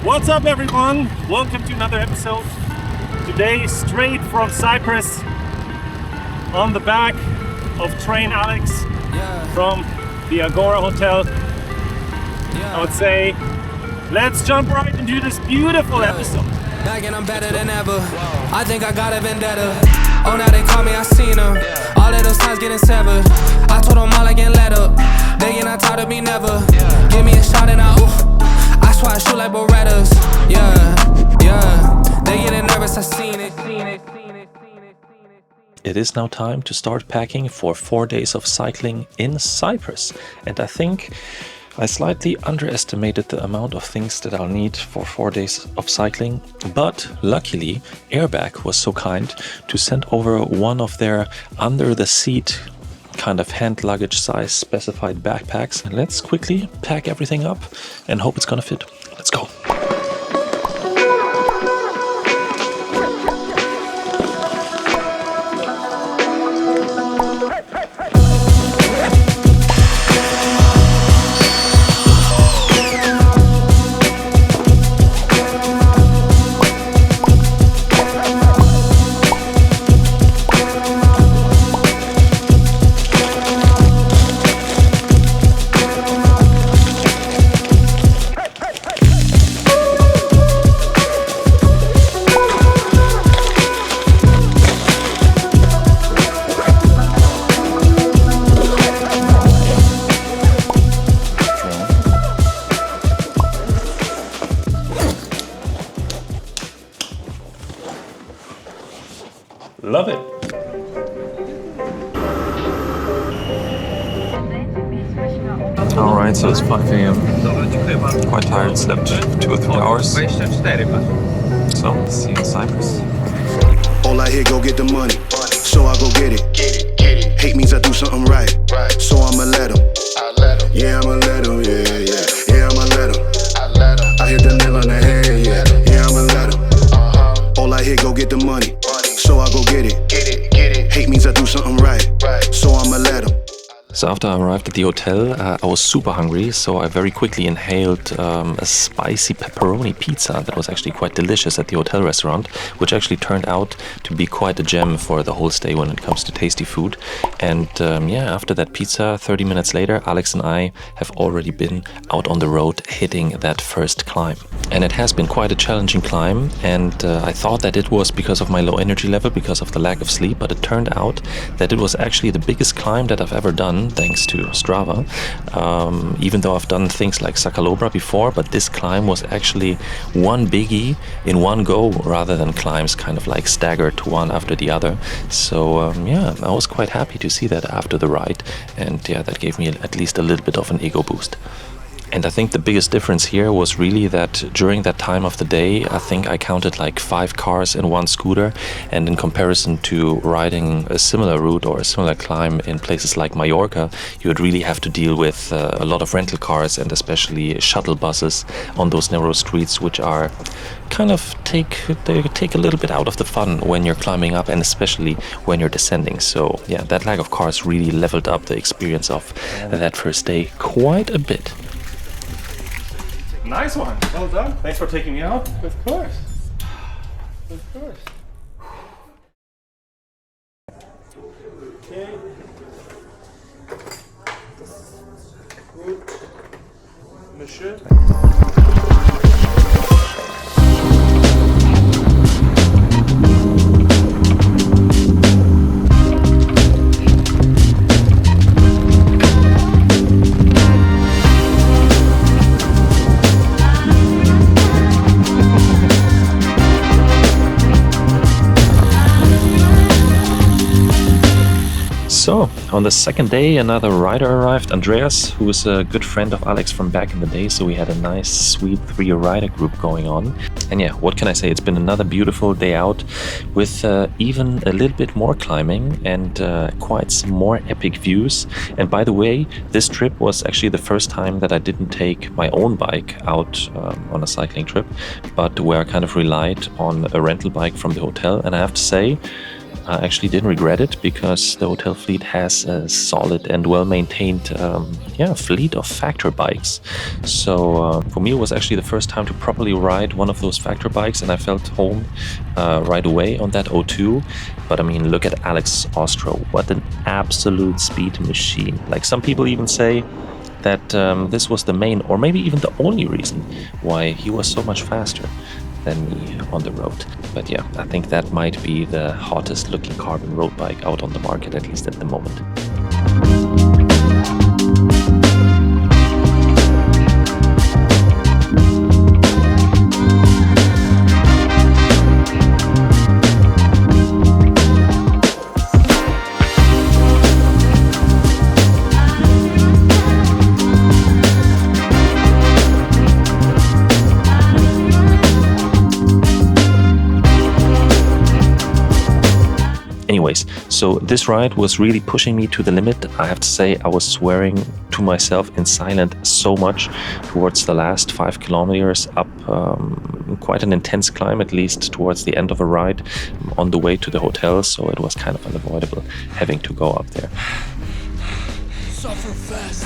What's up everyone? Welcome to another episode. Today straight from Cyprus on the back of train Aleks from the Agora Hotel. I would say let's jump right into this beautiful episode. Back and I'm better than ever. I think I got a vendetta. Oh, now they call me, I seen them. All of those times getting severed. I told them all I can let up. They get not tired of me never. Give me a shot and I swear I shoot like Berettas. Yeah. They getting nervous, I seen it. It is now time to start packing for 4 days of cycling in Cyprus. And I think I slightly underestimated the amount of things that I'll need for 4 days of cycling, but luckily Airbag was so kind to send over one of their under the seat kind of hand luggage size specified backpacks. Let's quickly pack everything up and hope it's gonna fit. Let's go. Love it. Alright, so it's 5 a.m. Quite tired, slept 2 or 3 hours. So, see you in Cyprus. All I hear, go get the money. So I go get it. Hate means I do something right. So I'ma let him. Yeah, I'ma let him. Yeah, I'ma let him. I hit the nail on the head. Yeah, I'ma let him. All I hear, go get the money. So I go get it. Hate means I do something right. So I'ma let him. So after I arrived at the hotel, I was super hungry, so I very quickly inhaled a spicy pepperoni pizza that was actually quite delicious at the hotel restaurant, which actually turned out to be quite a gem for the whole stay when it comes to tasty food. And after that pizza, 30 minutes later, Aleks and I have already been out on the road hitting that first climb. And it has been quite a challenging climb, and I thought that it was because of my low energy level, because of the lack of sleep, but it turned out that it was actually the biggest climb that I've ever done, thanks to Strava. Even though I've done things like Sakalobra before, but this climb was actually one biggie in one go rather than climbs kind of like staggered one after the other. So I was quite happy to see that after the ride, and that gave me at least a little bit of an ego boost. And I think the biggest difference here was really that during that time of the day, I think I counted like 5 cars and 1 scooter. And in comparison to riding a similar route or a similar climb in places like Mallorca, you would really have to deal with a lot of rental cars and especially shuttle buses on those narrow streets, which are kind of take a little bit out of the fun when you're climbing up and especially when you're descending. So that lack of cars really leveled up the experience of that first day quite a bit. Nice one. Well done. Thanks for taking me out. Of course. Okay. Good. Monsieur. So, on the second day, another rider arrived, Andreas, who is a good friend of Aleks from back in the day, so we had a nice, sweet 3-rider group going on. And what can I say? It's been another beautiful day out with even a little bit more climbing and quite some more epic views. And by the way, this trip was actually the first time that I didn't take my own bike out on a cycling trip, but where I kind of relied on a rental bike from the hotel. And I have to say, I actually didn't regret it because the hotel fleet has a solid and well-maintained fleet of factor bikes. So for me, it was actually the first time to properly ride one of those factor bikes, and I felt home right away on that O2. But I mean, look at Aleks Austro. What an absolute speed machine. Like, some people even say that this was the main or maybe even the only reason why he was so much faster than me on the road. But yeah, I think that might be the hottest looking carbon road bike out on the market, at least at the moment. Anyways, so this ride was really pushing me to the limit. I have to say, I was swearing to myself in silent so much towards the last 5 kilometers up quite an intense climb, at least towards the end of a ride on the way to the hotel. So it was kind of unavoidable having to go up there. Suffer fast.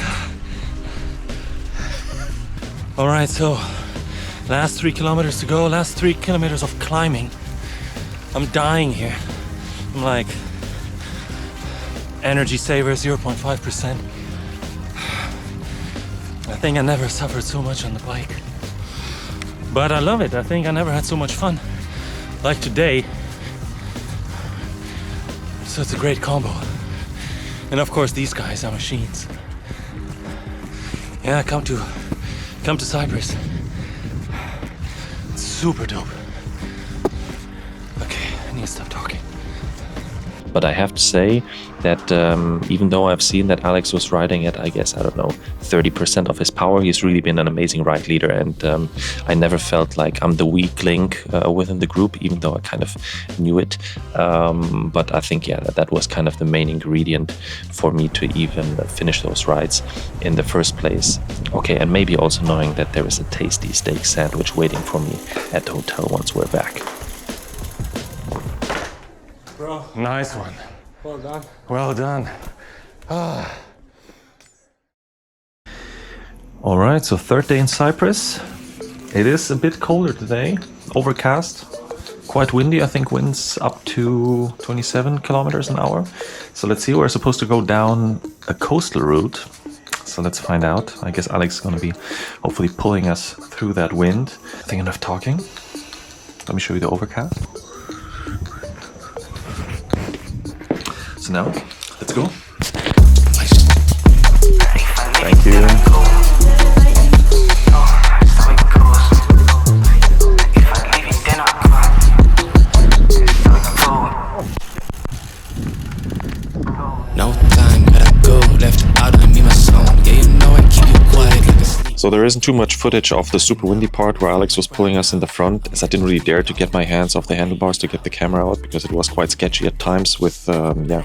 All right, so last 3 kilometers to go, last 3 kilometers of climbing. I'm dying here. I'm like, energy saver 0.5%. I think I never suffered so much on the bike. But I love it. I think I never had so much fun like today. So it's a great combo. And of course, these guys are machines. Yeah, come to Cyprus. It's super dope. Okay, I need to stop talking. But I have to say that even though I've seen that Aleks was riding at, I guess, I don't know, 30% of his power, he's really been an amazing ride leader. And I never felt like I'm the weak link within the group, even though I kind of knew it. But I think, yeah, that was kind of the main ingredient for me to even finish those rides in the first place. Okay, and maybe also knowing that there is a tasty steak sandwich waiting for me at the hotel once we're back. Bro, nice one. Well done. Well done. All right, so third day in Cyprus. It is a bit colder today, overcast, quite windy. I think winds up to 27 kilometers an hour. So let's see, we're supposed to go down a coastal route. So let's find out. I guess Aleks is going to be hopefully pulling us through that wind. I think enough talking. Let me show you the overcast. So now, let's go. Thank you. No time, gotta go, left out of me my song. Yeah, you know I keep you quiet like a sleep. So there isn't too much footage of the super windy part where Aleks was pulling us in the front, as I didn't really dare to get my hands off the handlebars to get the camera out because it was quite sketchy at times with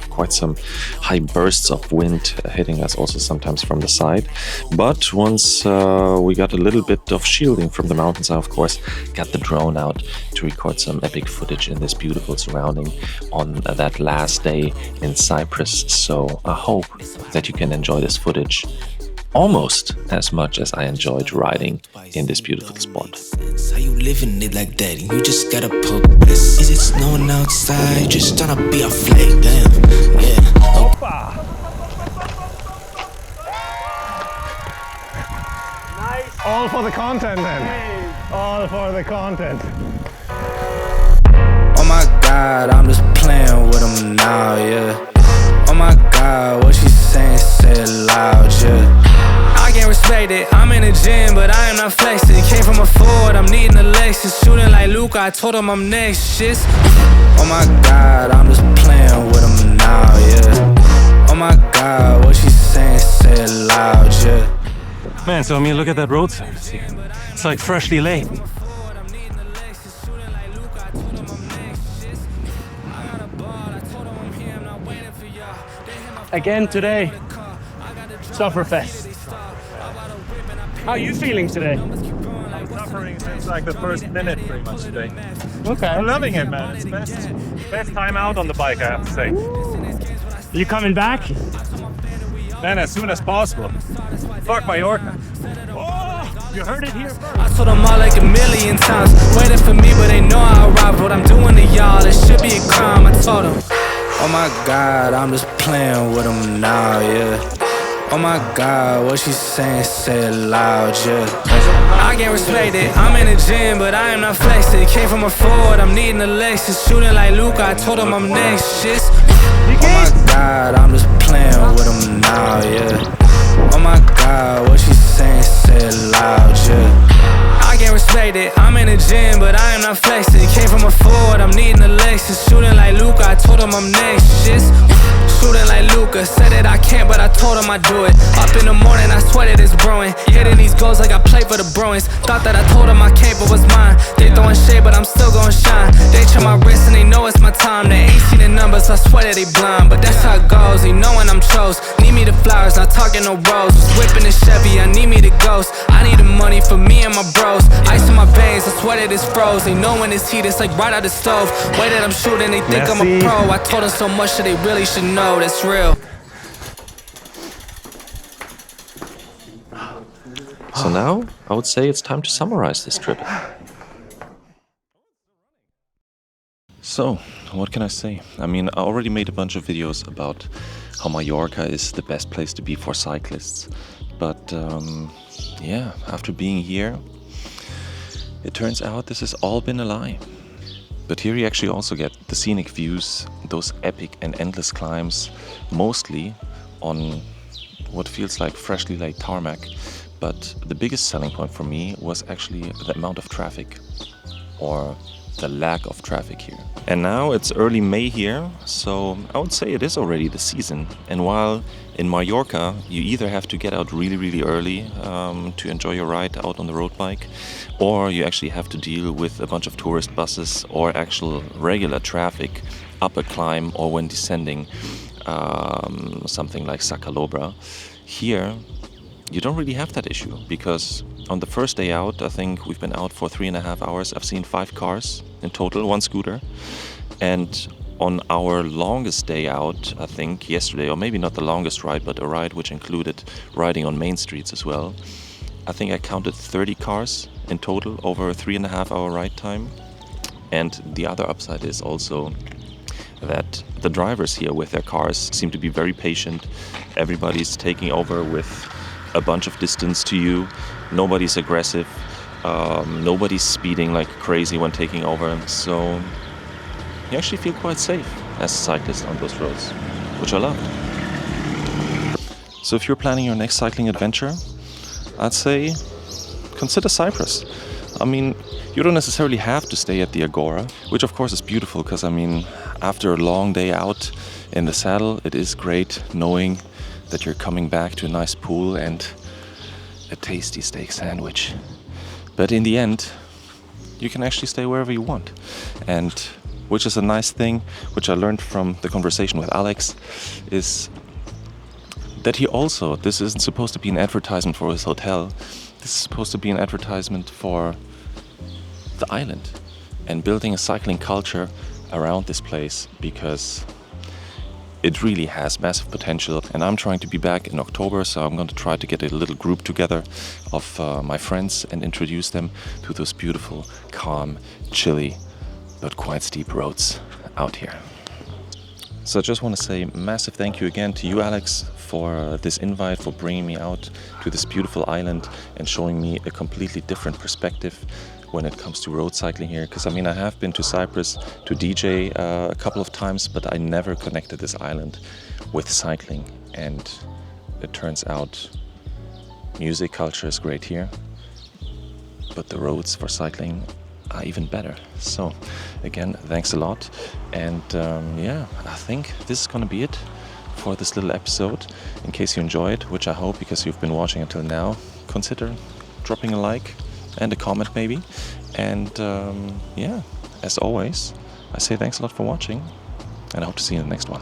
quite some high bursts of wind hitting us also sometimes from the side. But once we got a little bit of shielding from the mountains, I of course got the drone out to record some epic footage in this beautiful surrounding on that last day in Cyprus. So I hope that you can enjoy this footage almost as much as I enjoyed riding in this beautiful spot. How you living it like that? You just gotta poke this. Is it snowing outside? Just tryna be a flight, damn. Yeah. Nice. All for the content then. All for the content. Oh my God, I'm just playing with them now, yeah. Oh my God, what she saying, say it loud, yeah. I can't respect it, I'm in the gym, but I am not flexing. Came from a Ford, I'm needing a Lexus. Shooting like Luke, I told him I'm next, shit. Oh my God, I'm just playing with them now, yeah. Oh my God, what she saying, say it loud, yeah. Man, so I mean, look at that road surface here. It's like freshly laid. Again today, Sufferfest. How are you feeling today? suffering since like the first minute pretty much today. Okay. I'm loving it, man. It's best time out on the bike, I have to say. You coming back? Man, as soon as possible. Fuck Mallorca. Oh, you heard it here first. I told them all like a million times, waiting for me, but they know I arrived. What I'm doing to y'all, it should be a crime. I told them, oh my God, I'm just playing with them now, yeah. Oh my God, what she's saying, say it loud, yeah. I can't respect it, I'm in the gym, but I am not flexing. Came from a Ford, I'm needing a Lexus. Shooting like Luke, I told him I'm next, shit. Oh my God, I'm just playing with them now, yeah. Oh my God, what she's saying, say it loud, yeah. I can't respect it, I'm in the gym, but I am not flexing. Came from a Ford, I'm needing a Lexus. Shooting like Luke, I told him I'm next, shit. Shooting like Luca, said that I can't, but I told him I do it. Up in the morning, I sweat it is brewing. Hitting these goals like I play for the Bruins. Thought that I told him I can't, but was mine. They throwing shade, but I'm still gon' shine. They check my wrist and they know it's my time. They ain't seen the numbers, I swear that they blind. But that's how it goes, they knowin' I'm chose. Need me the flowers, not talking no rose. Was whipping the Chevy, I need me the ghost. I need the money for me and my bros. Ice in my veins, I swear that it's froze. They know when it's heat, it's like right out the stove. Way that I'm shooting, they think I'm a pro. I told them so much that they really should know. That's real. So now, I would say it's time to summarize this trip. So, what can I say? I mean, I already made a bunch of videos about how Mallorca is the best place to be for cyclists. But, yeah, after being here, it turns out this has all been a lie. But here you actually also get the scenic views, those epic and endless climbs, mostly on what feels like freshly laid tarmac. But the biggest selling point for me was actually the amount of traffic, or the lack of traffic here. And now it's early May here, so I would say it is already the season. And while in Mallorca you either have to get out really early to enjoy your ride out on the road bike, or you actually have to deal with a bunch of tourist buses or actual regular traffic up a climb or when descending something like Sacalobra. Here you don't really have that issue, because on the first day out, I think we've been out for 3.5 hours. I've seen 5 cars in total, 1 scooter. And on our longest day out, I think yesterday, or maybe not the longest ride, but a ride which included riding on main streets as well, I think I counted 30 cars in total over a 3.5 hour ride time. And the other upside is also that the drivers here with their cars seem to be very patient. Everybody's taking over with a bunch of distance to you. Nobody's aggressive. Nobody's speeding like crazy when taking over. So you actually feel quite safe as a cyclist on those roads, which I love. So if you're planning your next cycling adventure, I'd say consider Cyprus. I mean, you don't necessarily have to stay at the Agora, which of course is beautiful, because I mean, after a long day out in the saddle, it is great knowing that you're coming back to a nice pool and a tasty steak sandwich. But in the end, you can actually stay wherever you want. And which is a nice thing, which I learned from the conversation with Aleks, is that he also, this isn't supposed to be an advertisement for his hotel, this is supposed to be an advertisement for the island and building a cycling culture around this place, because it really has massive potential. And I'm trying to be back in October, so I'm going to try to get a little group together of my friends and introduce them to those beautiful, calm, chilly, but quite steep roads out here. So I just want to say massive thank you again to you, Aleks, for this invite, for bringing me out to this beautiful island and showing me a completely different perspective when it comes to road cycling here. Because I mean, I have been to Cyprus to DJ a couple of times, but I never connected this island with cycling. And it turns out music culture is great here, but the roads for cycling are even better. So again, thanks a lot. And yeah, I think this is gonna be it for this little episode. In case you enjoyed, which I hope, because you've been watching until now, consider dropping a like and a comment maybe. And yeah, as always, I say thanks a lot for watching, and I hope to see you in the next one.